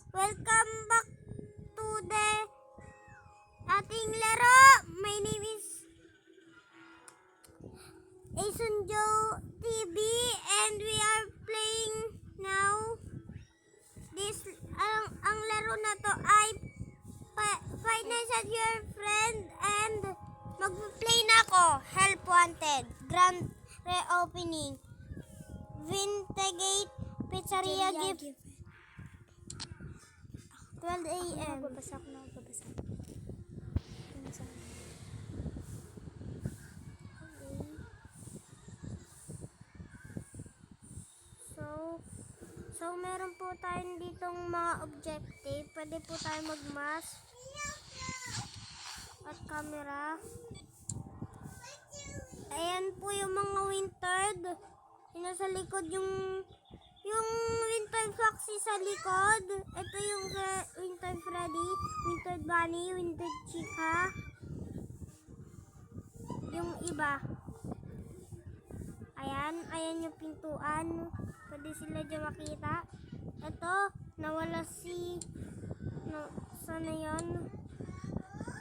Welcome back to the ating laro. My name is Asunjo TV and we are playing now. Ang laro na to ay Five Nights at Your Friend and mag-play na ako. Help Wanted. Grand reopening. Vintegate Pizzeria gift. 12 a.m. Babasa. So meron po tayong ditong mga objective. Pwede po tayo mag-mask at camera. Ayan po yung mga wintered. Yung nasa likod yung wintered foxy sa likod. Ito yung wintered Freddy, wintered bunny, wintered chica. Yung iba. Ayan yung pintuan. Pwede sila dyan makita. Ito, nawala sana yun.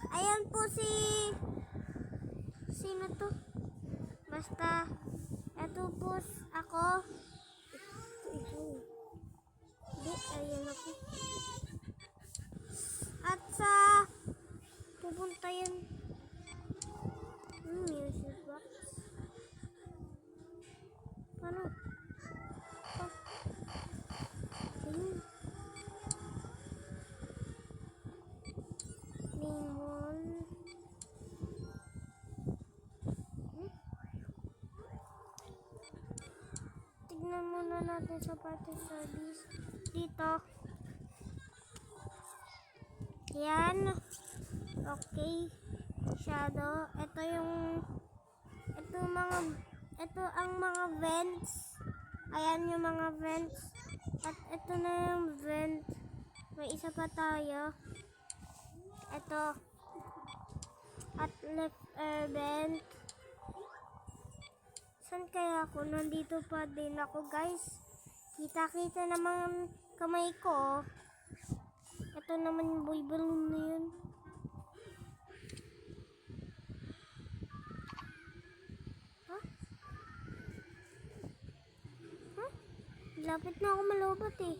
Ayan po sino to? Basta, ito po ako. Hindi, ayan ako. At sa, pupunta yun. Music box. Paano? Limon. Tignan muna natin sa party service. Dito. Yan. Okay. Shadow. Ito ang mga vents. Ayan yung mga vents. At ito na yung vent. May isa pa tayo. Ito. At left air vent. Saan kaya ako? Nandito pa din ako, guys. Kita-kita naman kamay ko. Ito naman yung boy balloon na yun. Lapit na ako malobat eh.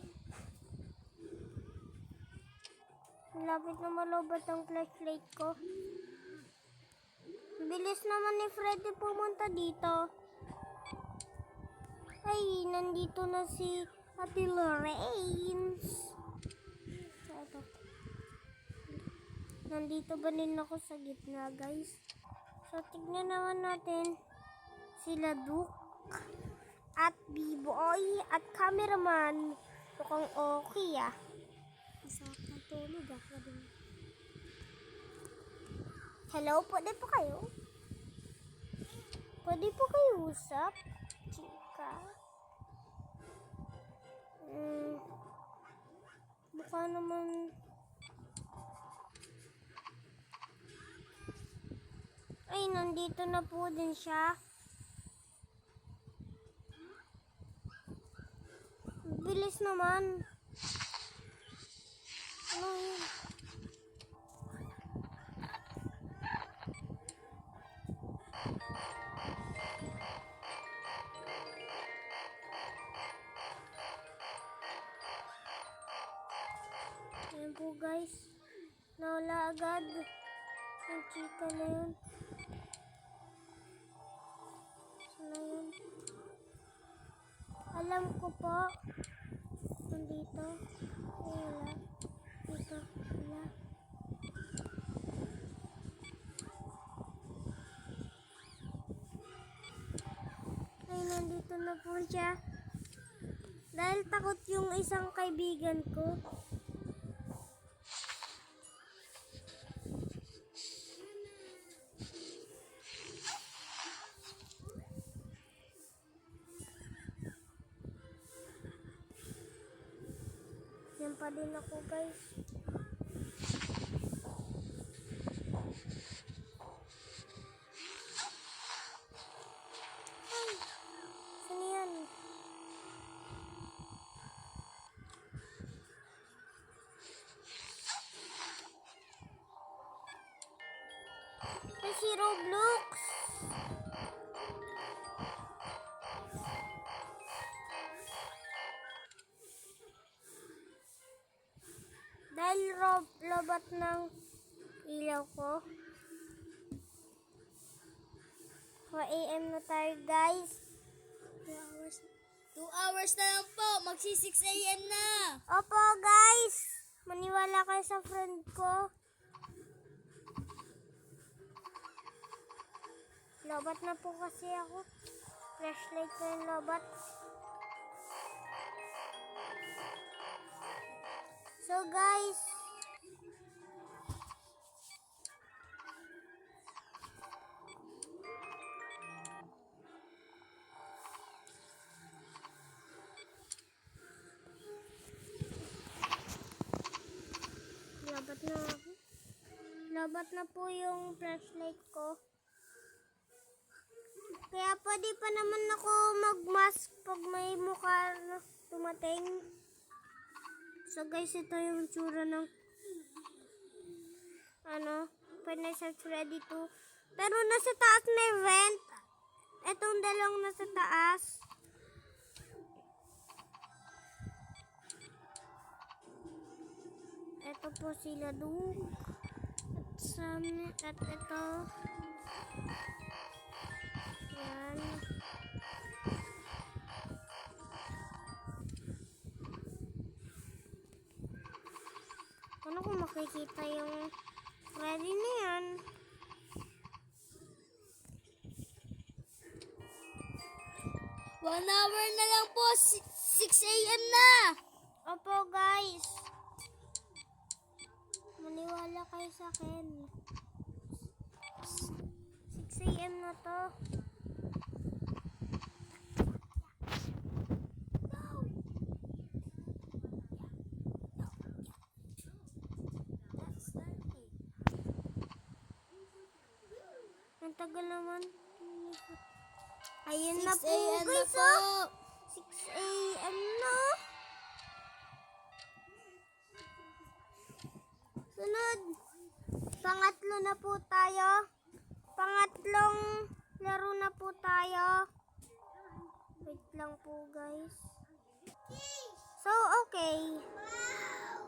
Lapit na malobat ang flashlight ko. Bilis naman ni Freddy pumunta dito. Ay, nandito na si Ate Lorraine. Nandito ba din ako sa gitna, guys? So, tignan naman natin sila Duke at B-boy at cameraman. Mukhang okay ah. Masarap na tulog ako din. Hello, pwede po kayo? Pwede po kayo usap? Chika. Mukha naman. Ay, nandito na po din siya. Bilis naman. Ano yun? Ayan po guys. Nawala agad. Yung chika na yun. Saan na yun? Alam ko po. Nandito. Ay, wala. Dito. Wala. Ay, nandito na po siya. Dahil takot yung isang kaibigan ko. Yan pa din ako guys. Ay, saan yan? si Roblox. Dahil lobat ng ilaw ko. 4 AM na tayo, guys. 2 hours na lang po. Magsi 6 a.m. na. Opo, guys. Maniwala kayo sa friend ko. Lobat na po kasi ako. Flashlight ko yung lobat. So, guys. Lobat na ako. Lobat na po yung flashlight ko. Kaya pwede pa naman ako mag-mask pag may mukha na tumating. So guys, ito yung tsura ng Five Nights at Freddy 2. Pero nasa taas may vent. Itong dalawang nasa taas. Ito po sila doon. At ito. Yan. Ano kung makikita yung Freddy na yan? One hour na lang po. 6 a.m. na. Opo, guys. Maniwala kayo sa akin. 6 AM na to. Ang tagal naman. Ayun na 6 po, a.m. na guys. po. 6 AM na. Sunod. Pangatlo na po tayo. Pangatlong laro na po tayo. Wait lang po, guys. So, okay.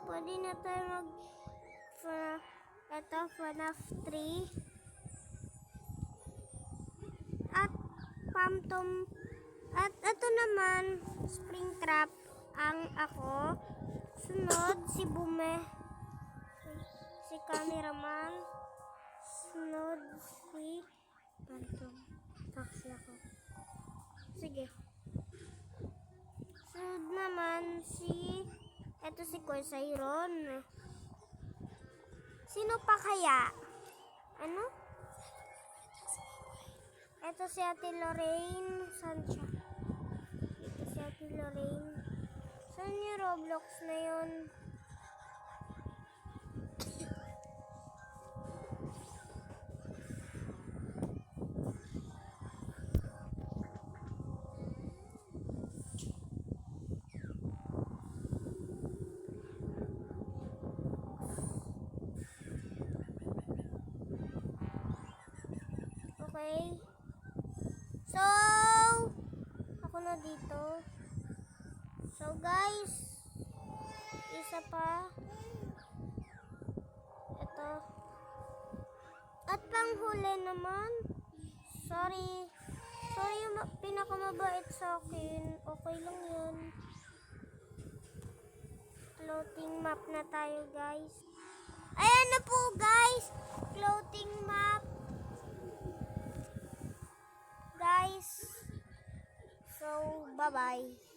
Pwede na tayo ito, FNAF 3. At Phantom. At ito naman, Springtrap ang ako. Sunod, si Bume. Si cameraman. Sunod, si Phantom. Taxi ako. Sige. Sunod naman, eto si Kuya Sayron. Sino pa kaya? Ano? Ito si Ate Lorraine. Saan siya? Ito si Ate Lorraine. Saan yung Roblox na yun? Okay. So, ako na dito. So, guys, isa pa. Ito. At panghuli naman. Sorry. Sorry yung pinakamabait sa akin. Okay lang yun. Floating map na tayo, guys. Ayan na po, guys. Floating map. Guys. So, bye-bye.